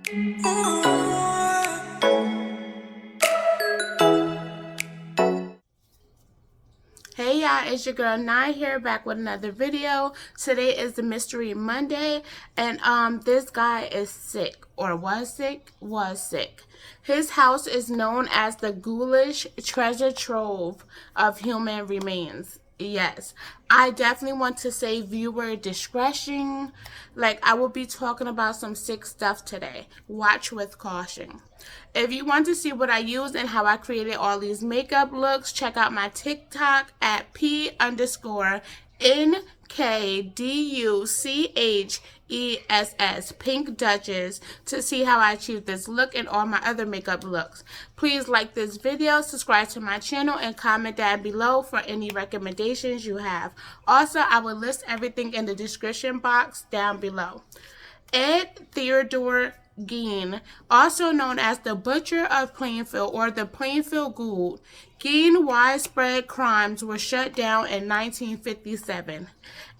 Hey y'all, it's your girl Niee here, back with another video. Today is the Mystery Monday, and this guy is sick, or was sick. His house is known as the ghoulish treasure trove of human remains. Yes, I definitely want to say viewer discretion. Like, I will be talking about some sick stuff today. Watch with caution. If you want to see what I use and how I created all these makeup looks, check out my TikTok at P_NKDUCHESS, Pink Duchess, to see how I achieved this look and all my other makeup looks. Please like this video, subscribe to my channel, and comment down below for any recommendations you have. Also, I will list everything in the description box down below. Ed Theodore Gein, also known as the Butcher of Plainfield or the Plainfield Ghoul. Gein's widespread crimes were shut down in 1957.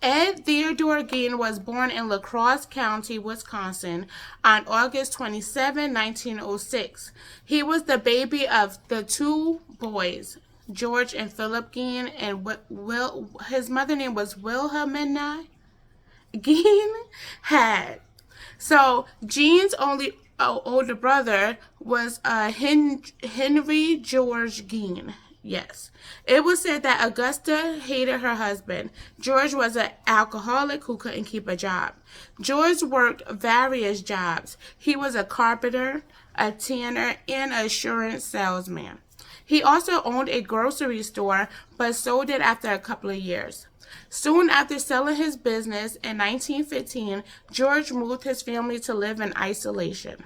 Ed Theodore Gein was born in La Crosse County, Wisconsin on August 27, 1906. He was the baby of the two boys, George and Philip Gein, and his mother name was Wilhelmina Gein had. So Gein's only older brother was Henry George Gein. Yes. It was said that Augusta hated her husband. George was an alcoholic who couldn't keep a job. George worked various jobs. He was a carpenter, a tanner, and an insurance salesman. He also owned a grocery store, but sold it after a couple of years. Soon after selling his business in 1915, George moved his family to live in isolation.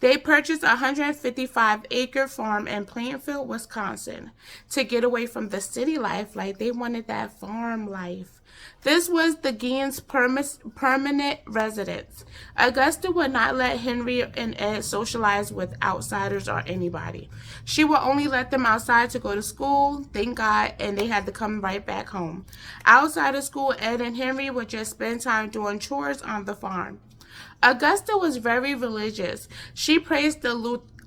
They purchased a 155-acre farm in Plainfield, Wisconsin, to get away from the city life. Like, they wanted that farm life. This was the Gein's permanent residence. Augusta would not let Henry and Ed socialize with outsiders or anybody. She would only let them outside to go to school, thank God, and they had to come right back home. Outside of school, Ed and Henry would just spend time doing chores on the farm. Augusta was very religious. She praised the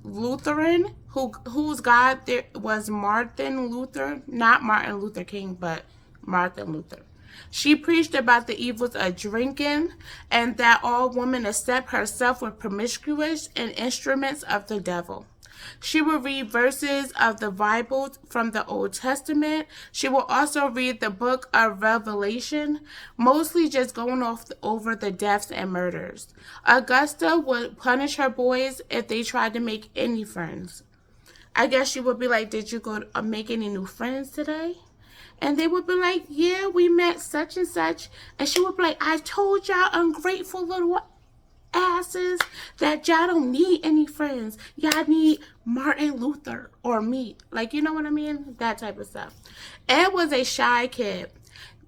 Lutheran, whose God there was Martin Luther, not Martin Luther King, but Martin Luther. She preached about the evils of drinking and that all women accept herself were promiscuous and instruments of the devil. She will read verses of the Bible from the Old Testament. She will also read the book of Revelation, mostly just going over the deaths and murders. Augusta would punish her boys if they tried to make any friends. I guess she would be like, did you go make any new friends today? And they would be like, yeah, we met such and such. And she would be like, I told y'all ungrateful little asses that y'all don't need any friends. Y'all need Martin Luther or me. Like, you know what I mean? That type of stuff. Ed was a shy kid.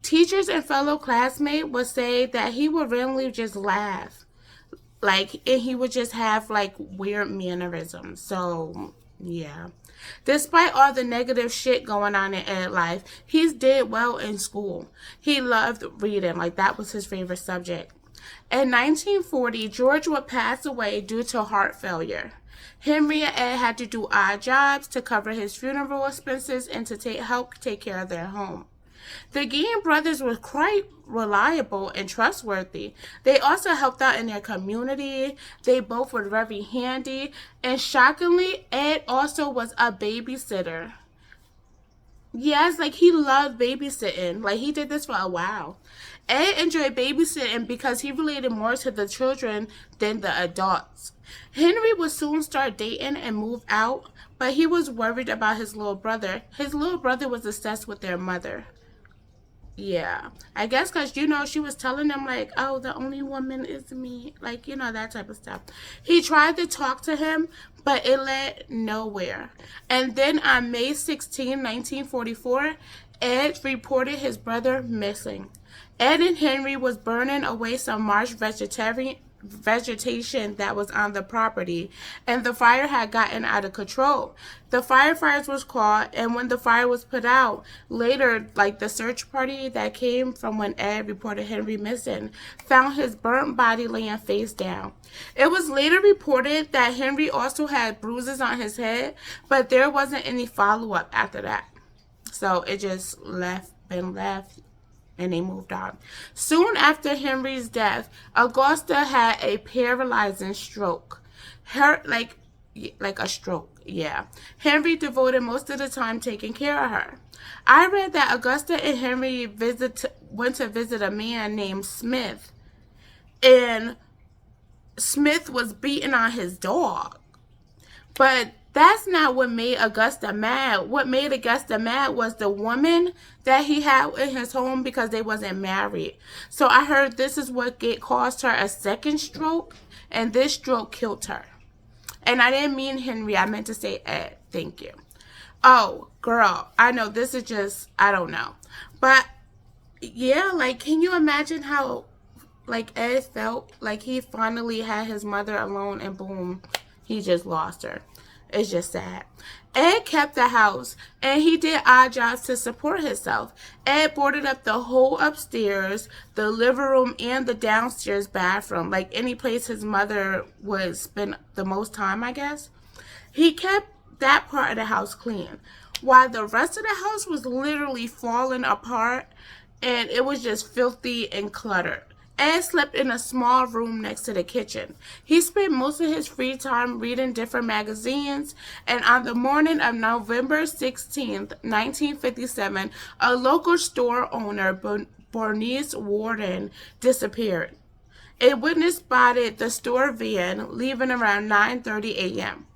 Teachers and fellow classmates would say that he would randomly just laugh. Like, and he would just have, like, weird mannerisms. So, yeah. Despite all the negative shit going on in Ed's life, he did well in school. He loved reading. Like, that was his favorite subject. In 1940, George would pass away due to heart failure. Henry and Ed had to do odd jobs to cover his funeral expenses and to help take care of their home. The Gein brothers were quite reliable and trustworthy. They also helped out in their community. They both were very handy. And shockingly, Ed also was a babysitter. Yes, like, he loved babysitting. Like, he did this for a while. Ed enjoyed babysitting because he related more to the children than the adults. Henry would soon start dating and move out, but he was worried about his little brother. His little brother was obsessed with their mother. Yeah, I guess because, you know, she was telling them, like, oh, the only woman is me. Like, you know, that type of stuff. He tried to talk to him, but it led nowhere. And then on May 16, 1944, Ed reported his brother missing. Ed and Henry was burning away some marsh vegetation that was on the property, and the fire had gotten out of control. The firefighters was called, and when the fire was put out, later, like the search party that came from when Ed reported Henry missing, found his burnt body laying face down. It was later reported that Henry also had bruises on his head, but there wasn't any follow-up after that. So it just been left, and they moved on. Soon after Henry's death, Augusta had a paralyzing stroke. Like a stroke, yeah. Henry devoted most of the time taking care of her. I read that Augusta and Henry went to visit a man named Smith, and Smith was beating on his dog. But that's not what made Augusta mad. What made Augusta mad was the woman that he had in his home, because they wasn't married. So I heard this is what caused her a second stroke, and this stroke killed her. And I didn't mean Henry. I meant to say Ed. Thank you. Oh, girl. I know this is just, I don't know. But yeah, like, can you imagine how, like, Ed felt? Like, he finally had his mother alone, and boom, he just lost her. It's just sad. Ed kept the house, and he did odd jobs to support himself. Ed boarded up the whole upstairs, the living room, and the downstairs bathroom, like any place his mother would spend the most time, I guess. He kept that part of the house clean, while the rest of the house was literally falling apart, and it was just filthy and cluttered. Ed slept in a small room next to the kitchen. He spent most of his free time reading different magazines, and on the morning of November 16th, 1957, a local store owner, Bernice Warden, disappeared. A witness spotted the store van leaving around 9:30 a.m.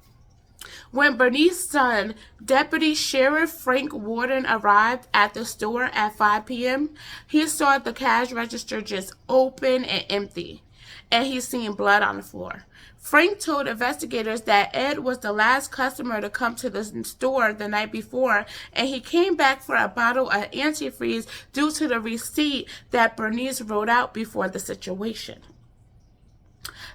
When Bernice's son, Deputy Sheriff Frank Warden, arrived at the store at 5 p.m., he saw the cash register just open and empty, and he seen blood on the floor. Frank told investigators that Ed was the last customer to come to the store the night before, and he came back for a bottle of antifreeze due to the receipt that Bernice wrote out before the situation.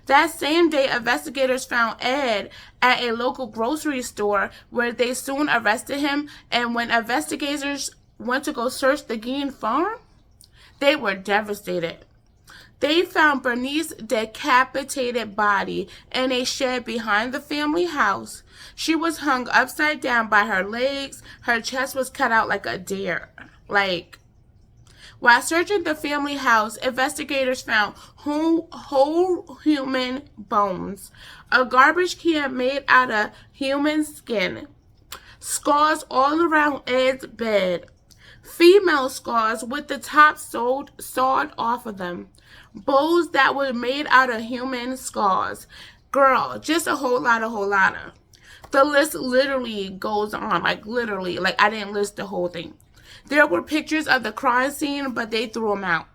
That same day, investigators found Ed at a local grocery store, where they soon arrested him, and when investigators went to go search the Gein farm, they were devastated. They found Bernice's decapitated body in a shed behind the family house. She was hung upside down by her legs. Her chest was cut out like a deer. While searching the family house, investigators found whole human bones, a garbage can made out of human skin, scars all around Ed's bed, female scars with the top sawed off of them, bows that were made out of human scars. Girl, just a whole lot of. The list literally goes on, literally, I didn't list the whole thing. There were pictures of the crime scene, but they threw them out.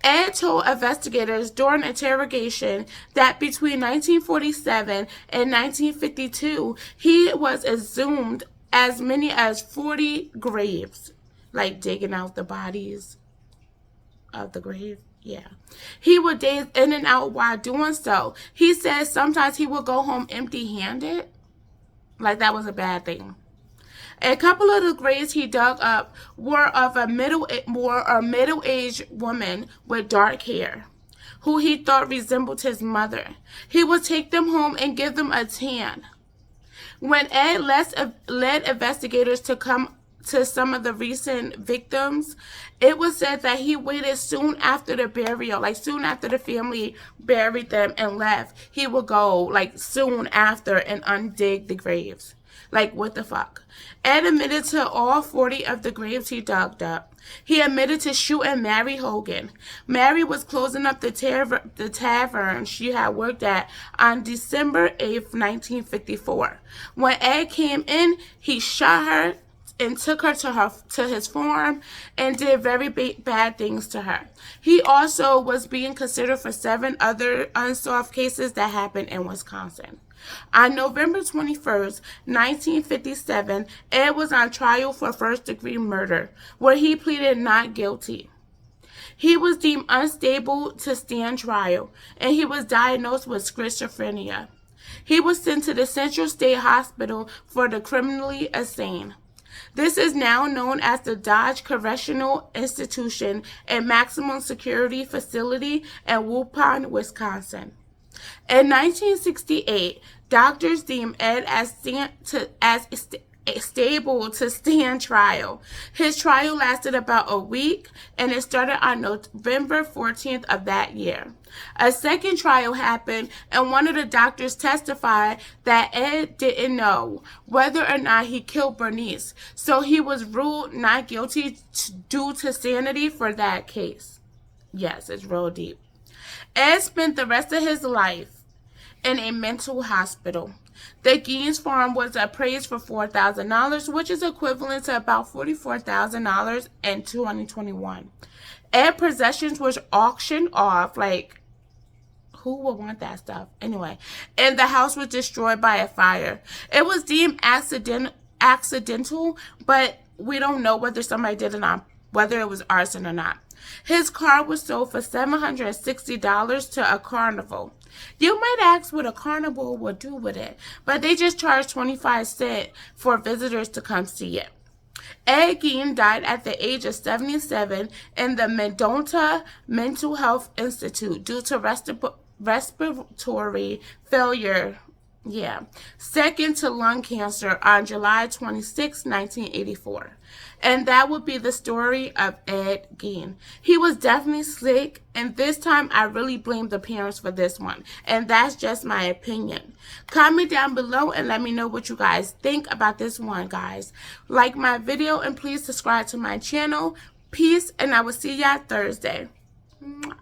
Ed told investigators during interrogation that between 1947 and 1952, he was exhumed as many as 40 graves, digging out the bodies of the grave. Yeah. He would daze in and out while doing so. He said sometimes he would go home empty-handed. That was a bad thing. A couple of the graves he dug up were of a middle-aged woman with dark hair, who he thought resembled his mother. He would take them home and give them a tan. When Ed led investigators to come to some of the recent victims, it was said that he waited soon after the burial, soon after the family buried them and left, he would go, soon after, and undig the graves. What the fuck? Ed admitted to all 40 of the graves he dug up. He admitted to shooting Mary Hogan. Mary was closing up the tavern she had worked at on December 8th, 1954. When Ed came in, he shot her and took her to his farm and did very bad things to her. He also was being considered for 7 other unsolved cases that happened in Wisconsin. On November 21st, 1957, Ed was on trial for first-degree murder, where he pleaded not guilty. He was deemed unstable to stand trial, and he was diagnosed with schizophrenia. He was sent to the Central State Hospital for the criminally insane. This is now known as the Dodge Correctional Institution, a maximum security facility in Waupun, Wisconsin. In 1968, doctors deemed Ed as stable to stand trial. His trial lasted about a week, and it started on November 14th of that year. A second trial happened, and one of the doctors testified that Ed didn't know whether or not he killed Bernice, so he was ruled not guilty due to sanity for that case. Yes, it's real deep. Ed spent the rest of his life in a mental hospital. The Gein's farm was appraised for $4,000, which is equivalent to about $44,000 in 2021. Ed's possessions was auctioned off, like, who would want that stuff? Anyway, and the house was destroyed by a fire. It was deemed accidental, but we don't know whether somebody did it on, whether it was arson or not. His car was sold for $760 to a carnival. You might ask what a carnival would do with it, but they just charge 25 cents for visitors to come see it. Ed Gein died at the age of 77 in the Mendota Mental Health Institute due to respiratory failure. Second to lung cancer on July 26, 1984. And that would be the story of Ed Gein. He was definitely sick, and this time I really blame the parents for this one. And that's just my opinion. Comment down below and let me know what you guys think about this one, guys. Like my video and please subscribe to my channel. Peace, and I will see y'all Thursday. Mwah.